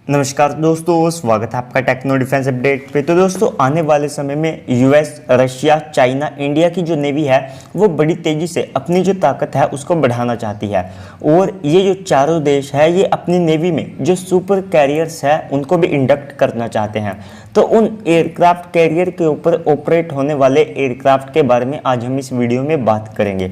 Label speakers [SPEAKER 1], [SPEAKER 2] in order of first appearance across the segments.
[SPEAKER 1] नमस्कार दोस्तों, स्वागत है आपका टेक्नो डिफेंस अपडेट पे। तो दोस्तों, आने वाले समय में यूएस, रशिया, चाइना, इंडिया की जो नेवी है वो बड़ी तेज़ी से अपनी जो ताकत है उसको बढ़ाना चाहती है। और ये जो चारों देश है ये अपनी नेवी में जो सुपर कैरियर्स है उनको भी इंडक्ट करना चाहते हैं। तो उन एयरक्राफ्ट कैरियर के ऊपर ऑपरेट होने वाले एयरक्राफ्ट के बारे में आज हम इस वीडियो में बात करेंगे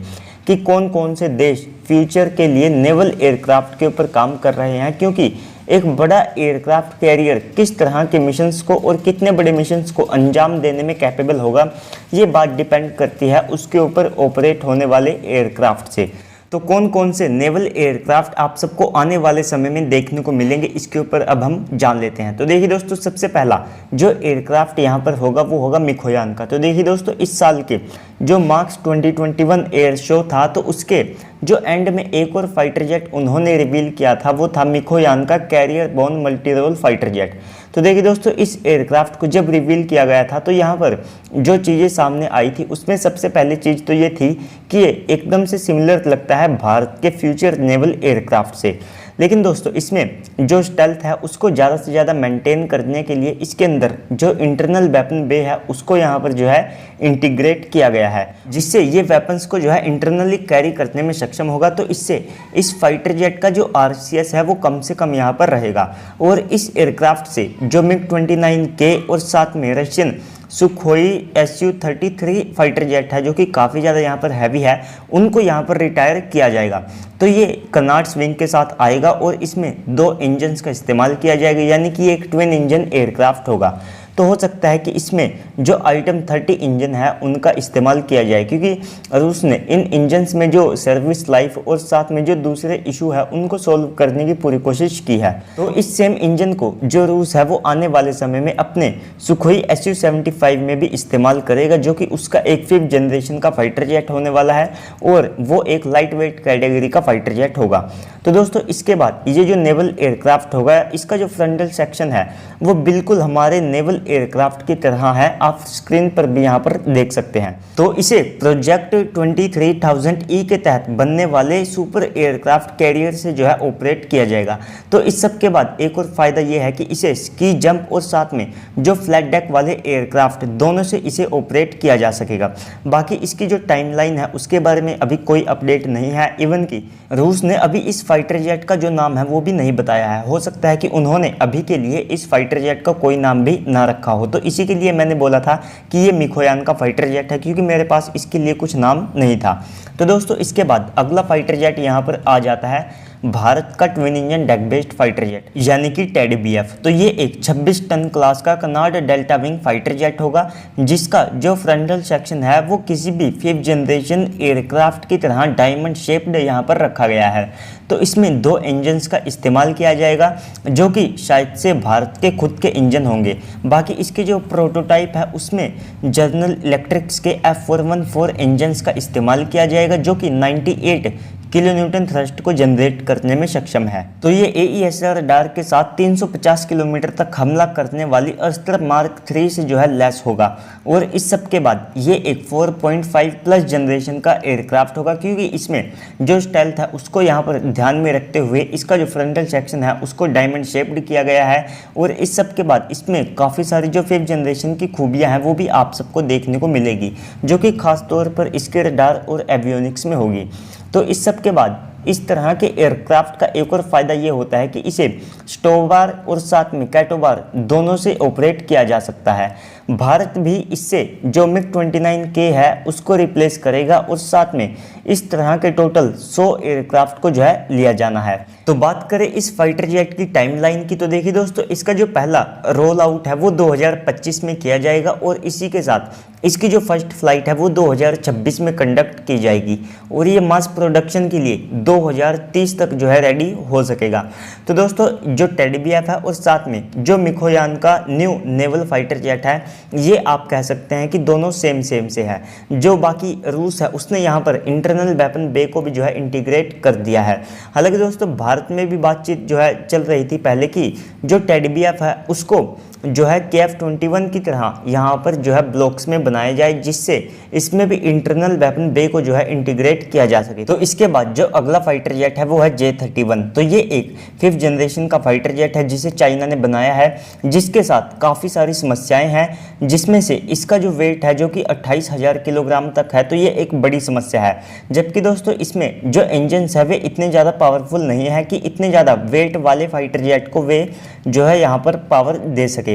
[SPEAKER 1] कि कौन कौन से देश फ्यूचर के लिए नेवल एयरक्राफ्ट के ऊपर काम कर रहे हैं, क्योंकि एक बड़ा एयरक्राफ्ट कैरियर किस तरह के मिशंस को और कितने बड़े मिशंस को अंजाम देने में कैपेबल होगा, ये बात डिपेंड करती है उसके ऊपर ऑपरेट होने वाले एयरक्राफ्ट से। तो कौन कौन से नेवल एयरक्राफ्ट आप सबको आने वाले समय में देखने को मिलेंगे, इसके ऊपर अब हम जान लेते हैं। तो देखिए दोस्तों, सबसे पहला जो एयरक्राफ्ट यहाँ पर होगा वो होगा मिखोयान का। तो देखिए दोस्तों, इस साल के जो मार्च 2021 एयर शो था तो उसके जो एंड में एक और फाइटर जेट उन्होंने रिवील किया था वो था मिखोयान का carrier borne multi role fighter jet. तो देखिए दोस्तों, इस एयरक्राफ्ट को जब रिवील किया गया था तो यहाँ पर जो चीज़ें सामने आई थी उसमें सबसे पहली चीज़ तो ये थी कि ये एकदम से सिमिलर लगता है भारत के फ्यूचर नेवल एयरक्राफ्ट से। लेकिन दोस्तों, इसमें जो स्टेल्थ है उसको ज़्यादा से ज़्यादा मेंटेन करने के लिए इसके अंदर जो इंटरनल वेपन बे है उसको यहाँ पर जो है इंटीग्रेट किया गया है, जिससे ये वेपन्स को जो है इंटरनली कैरी करने में सक्षम होगा। तो इससे इस फाइटर जेट का जो RCS है वो कम से कम यहाँ पर रहेगा। और इस एयरक्राफ्ट से जो MiG-29K और साथ में Russian Sukhoi Su-33 fighter jet है जो कि काफ़ी ज़्यादा यहाँ पर हैवी है, उनको यहाँ पर रिटायर किया जाएगा। तो ये कनार्ड्स विंग के साथ आएगा और इसमें 2 इंजन्स का इस्तेमाल किया जाएगा, यानी कि एक ट्विन इंजन एयरक्राफ्ट होगा। तो हो सकता है कि इसमें जो आइटम 30 इंजन है उनका इस्तेमाल किया जाए, क्योंकि रूस ने इन इंजन्स में जो सर्विस लाइफ और साथ में जो दूसरे इशू है उनको सोल्व करने की पूरी कोशिश की है। तो इस सेम इंजन को जो रूस है वो आने वाले समय में अपने सुखोई Su-75 में भी इस्तेमाल करेगा, जो कि उसका एक 5th जनरेशन का फाइटर जेट होने वाला है और वो एक लाइट वेट कैटेगरी का फाइटर जेट होगा। तो दोस्तों, इसके बाद ये जो नेवल एयरक्राफ्ट होगा इसका जो फ्रंटल सेक्शन है वो बिल्कुल हमारे नेवल एयरक्राफ्ट की तरह है, आप स्क्रीन पर भी यहाँ पर देख सकते हैं। तो इसे प्रोजेक्ट 23,000E के तहत बनने वाले सुपर एयरक्राफ्ट कैरियर से जो है ऑपरेट किया जाएगा। तो इस सब के बाद एक और फायदा ये है कि इसे स्की जंप और साथ में जो फ्लैट डेक वाले एयरक्राफ्ट दोनों से इसे ऑपरेट किया जा सकेगा। बाकी इसकी जो टाइमलाइन है उसके बारे में अभी कोई अपडेट नहीं है, इवन कि रूस ने अभी इस फाइटर जेट का जो नाम है वो भी नहीं बताया है। हो सकता है कि उन्होंने अभी के लिए इस फाइटर जेट का कोई नाम भी ना रखा हो। तो इसी के लिए मैंने बोला था कि ये मिखोयान का फाइटर जेट है, क्योंकि मेरे पास इसके लिए कुछ नाम नहीं था। तो दोस्तों, इसके बाद अगला फाइटर जेट यहाँ पर आ जाता है भारत का twin engine deck based fighter jet, यानी कि TED-BF। तो ये एक 26 टन क्लास का canard delta wing fighter jet होगा, जिसका जो फ्रंटल सेक्शन है वो किसी भी 5th जनरेशन एयरक्राफ्ट की तरह डायमंड शेप्ड यहाँ पर रखा गया है। तो इसमें 2 इंजन्स का इस्तेमाल किया जाएगा, जो कि शायद से भारत के खुद के इंजन होंगे। बाकी इसके जो प्रोटोटाइप है उसमें जनरल इलेक्ट्रिक्स के F414 इंजन्स का इस्तेमाल किया जाएगा, जो कि 98 किलो न्यूटन थ्रस्ट को जनरेट करने में सक्षम है। तो ये AESA रडार के साथ 350 किलोमीटर तक हमला करने वाली अस्त्र मार्क 3 से जो है लेस होगा। और इस सब के बाद ये एक 4.5 प्लस जनरेशन का एयरक्राफ्ट होगा, क्योंकि इसमें जो स्टेल्थ है उसको यहाँ पर ध्यान में रखते हुए इसका जो फ्रंटल सेक्शन है उसको डायमंड शेप्ड किया गया है। और इस सब के बाद इसमें काफ़ी सारी जो 5th जनरेशन की खूबियाँ हैं वो भी आप सबको देखने को मिलेगी, जो कि खास तौर पर इसके रडार और एवियोनिक्स में होगी। तो इस सब के बाद इस तरह के एयरक्राफ्ट का एक और फ़ायदा ये होता है कि इसे स्टोबार और साथ में कैटोबार दोनों से ऑपरेट किया जा सकता है। भारत भी इससे जो MiG-29K है उसको रिप्लेस करेगा और साथ में इस तरह के टोटल 100 एयरक्राफ्ट को जो है लिया जाना है। तो बात करें इस फाइटर जेट की टाइमलाइन की, तो देखिए दोस्तों, इसका जो पहला रोल आउट है वो 2025 में किया जाएगा और इसी के साथ इसकी जो फर्स्ट फ्लाइट है वो 2026 में कंडक्ट की जाएगी और ये मास प्रोडक्शन के लिए 2030 तक जो है रेडी हो सकेगा। तो दोस्तों, जो TED-BF है और साथ में जो मिखोयान का न्यू नेवल फाइटर जेट है, ये आप कह सकते हैं कि दोनों सेम से है। जो बाकी रूस है उसने यहाँ पर इंटरनल वेपन बे को भी जो है इंटीग्रेट कर दिया है। हालांकि दोस्तों, भारत में भी बातचीत जो है चल रही थी पहले की, जो टेडबीएफ है उसको जो है KF-21 की तरह यहाँ पर जो है ब्लॉक्स में बनाया जाए, जिससे इसमें भी इंटरनल वेपन बे को जो है इंटीग्रेट किया जा सके। तो इसके बाद जो अगला फाइटर जेट है वो है J-31। तो ये एक 5th जनरेशन का फाइटर जेट है जिसे चाइना ने बनाया है, जिसके साथ काफ़ी सारी समस्याएं हैं, जिसमें से इसका जो वेट है जो कि 28,000 किलोग्राम तक है, तो ये एक बड़ी समस्या है। जबकि दोस्तों इसमें जो इंजन्स है वे इतने ज़्यादा पावरफुल नहीं है कि इतने ज़्यादा वेट वाले फाइटर जेट को वे जो है यहाँ पर पावर दे सके।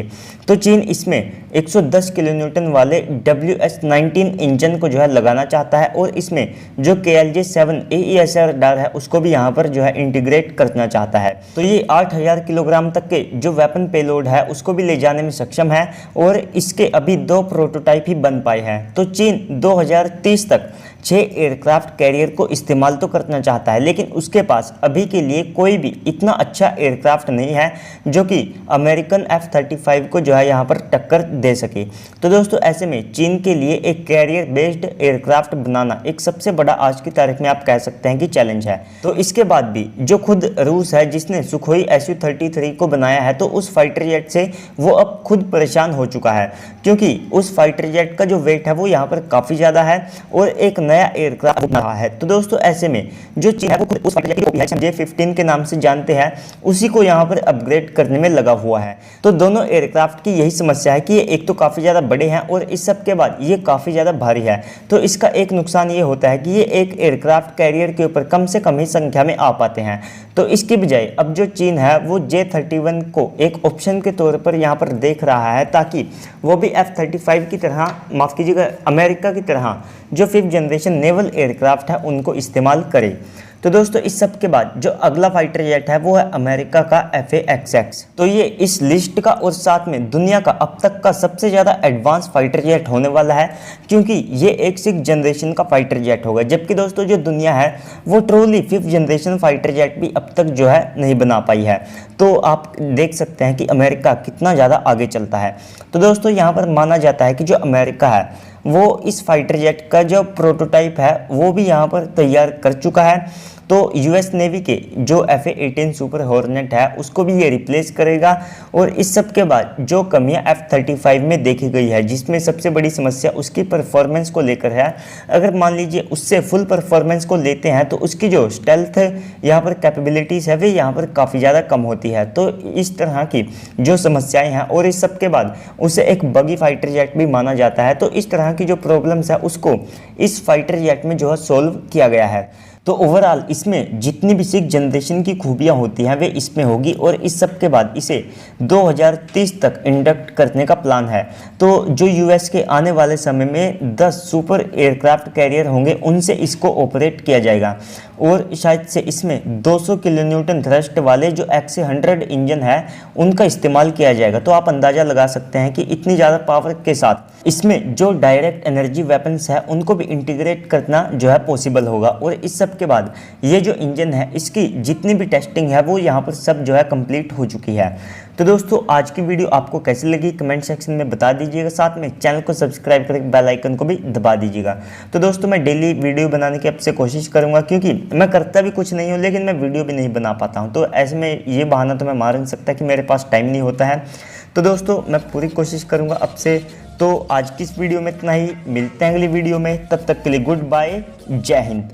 [SPEAKER 1] तो चीन इसमें 110 किलोन्यूटन वाले WS-19 इंजन को जो है लगाना चाहता है, और इसमें जो KLJ-7 AESA रडार है उसको भी यहाँ पर जो है इंटीग्रेट करना चाहता है। तो ये 8,000 किलोग्राम तक के जो वेपन पेलोड है उसको भी ले जाने में सक्षम है, और इसके अभी 2 प्रोटोटाइप ही बन पाए हैं। तो चीन 2030 तक 6 एयरक्राफ्ट कैरियर को इस्तेमाल तो करना चाहता है, लेकिन उसके पास अभी के लिए कोई भी इतना अच्छा एयरक्राफ्ट नहीं है जो कि अमेरिकन F-35 को जो है यहाँ पर टक्कर दे सके। तो दोस्तों ऐसे में चीन के लिए एक कैरियर बेस्ड एयरक्राफ्ट बनाना एक सबसे बड़ा आज की तारीख में आप कह सकते हैं कि चैलेंज है। तो इसके बाद भी जो खुद रूस है जिसने सुखोई Su-33 को बनाया है, तो उस फाइटर जेट से वो अब खुद परेशान हो चुका है, क्योंकि उस फाइटर जेट का जो वेट है वो यहाँ पर काफ़ी ज़्यादा है और एक नया एयरक्राफ्ट बन रहा है। तो दोस्तों ऐसे में जो चीन है वो खुद उस फाइटर जेट की J-15 के नाम से जानते हैं उसी को यहाँ पर अपग्रेड करने में लगा हुआ है। तो दोनों एयरक्राफ्ट की यही समस्या है कि ये एक तो काफ़ी ज़्यादा बड़े हैं और इस सब के बाद ये काफ़ी ज़्यादा भारी है। तो इसका एक नुकसान ये होता है कि ये एक एयरक्राफ्ट कैरियर के ऊपर कम से कम ही संख्या में आ पाते हैं। तो इसकी बजाय अब जो चीन है वो J-31 को एक ऑप्शन के तौर पर यहाँ पर देख रहा है, ताकि वो भी F-35 की तरह, माफ़ कीजिएगा अमेरिका की तरह जो 5th जनरेशन नेवल एयरक्राफ्ट है उनको इस्तेमाल करे। तो दोस्तों इस सब के बाद जो अगला फाइटर जेट है वो है अमेरिका का FA-XX। तो ये इस लिस्ट का और साथ में दुनिया का अब तक का सबसे ज़्यादा एडवांस फाइटर जेट होने वाला है, क्योंकि ये एक 6th जनरेशन का फाइटर जेट होगा। जबकि दोस्तों जो दुनिया है वो truly 5th generation fighter jet भी अब तक जो है नहीं बना पाई है। तो आप देख सकते हैं कि अमेरिका कितना ज़्यादा आगे चलता है। तो दोस्तों यहाँ पर माना जाता है कि जो अमेरिका है वो इस फाइटर जेट का जो प्रोटोटाइप है वो भी यहाँ पर तैयार कर चुका है। तो US नेवी के जो FA-18 सुपर हॉर्नेट है उसको भी ये रिप्लेस करेगा। और इस सब के बाद जो कमियां F-35 में देखी गई है, जिसमें सबसे बड़ी समस्या उसकी परफॉर्मेंस को लेकर है, अगर मान लीजिए उससे फुल परफॉर्मेंस को लेते हैं तो उसकी जो स्टेल्थ यहाँ पर कैपेबिलिटीज़ है वे यहाँ पर काफ़ी ज़्यादा कम होती है। तो इस तरह की जो समस्याएँ हैं, और इस सब के बाद उसे एक बगी फाइटर जेट भी माना जाता है। तो इस तरह की जो प्रॉब्लम्स है उसको इस फाइटर जेट में जो है सोल्व किया गया है। तो ओवरऑल इसमें जितनी भी 6th जनरेशन की खूबियां होती हैं वे इसमें होगी, और इस सब के बाद इसे 2030 तक इंडक्ट करने का प्लान है। तो जो US के आने वाले समय में 10 सुपर एयरक्राफ्ट कैरियर होंगे उनसे इसको ऑपरेट किया जाएगा, और शायद से इसमें 200 किलोन्यूटन थ्रस्ट वाले जो XA-100 इंजन है उनका इस्तेमाल किया जाएगा। तो आप अंदाज़ा लगा सकते हैं कि इतनी ज़्यादा पावर के साथ इसमें जो डायरेक्ट एनर्जी वेपन्स है उनको भी इंटीग्रेट करना जो है पॉसिबल होगा। और इस सब के बाद ये जो इंजन है इसकी जितनी भी टेस्टिंग है वो यहाँ पर सब जो है कंप्लीट हो चुकी है। तो दोस्तों आज की वीडियो आपको कैसी लगी कमेंट सेक्शन में बता दीजिएगा, साथ में चैनल को सब्सक्राइब करके बेल आइकन को भी दबा दीजिएगा। तो दोस्तों मैं डेली वीडियो बनाने की आपसे कोशिश करूंगा, क्योंकि मैं करता भी कुछ नहीं हूँ लेकिन मैं वीडियो भी नहीं बना पाता हूँ। तो ऐसे में ये बहाना तो मैं मार नहीं सकता कि मेरे पास टाइम नहीं होता है। तो दोस्तों मैं पूरी कोशिश करूँगा अब से। तो आज की इस वीडियो में इतना ही, मिलते हैं अगली वीडियो में, तब तक के लिए गुड बाय, जय हिंद।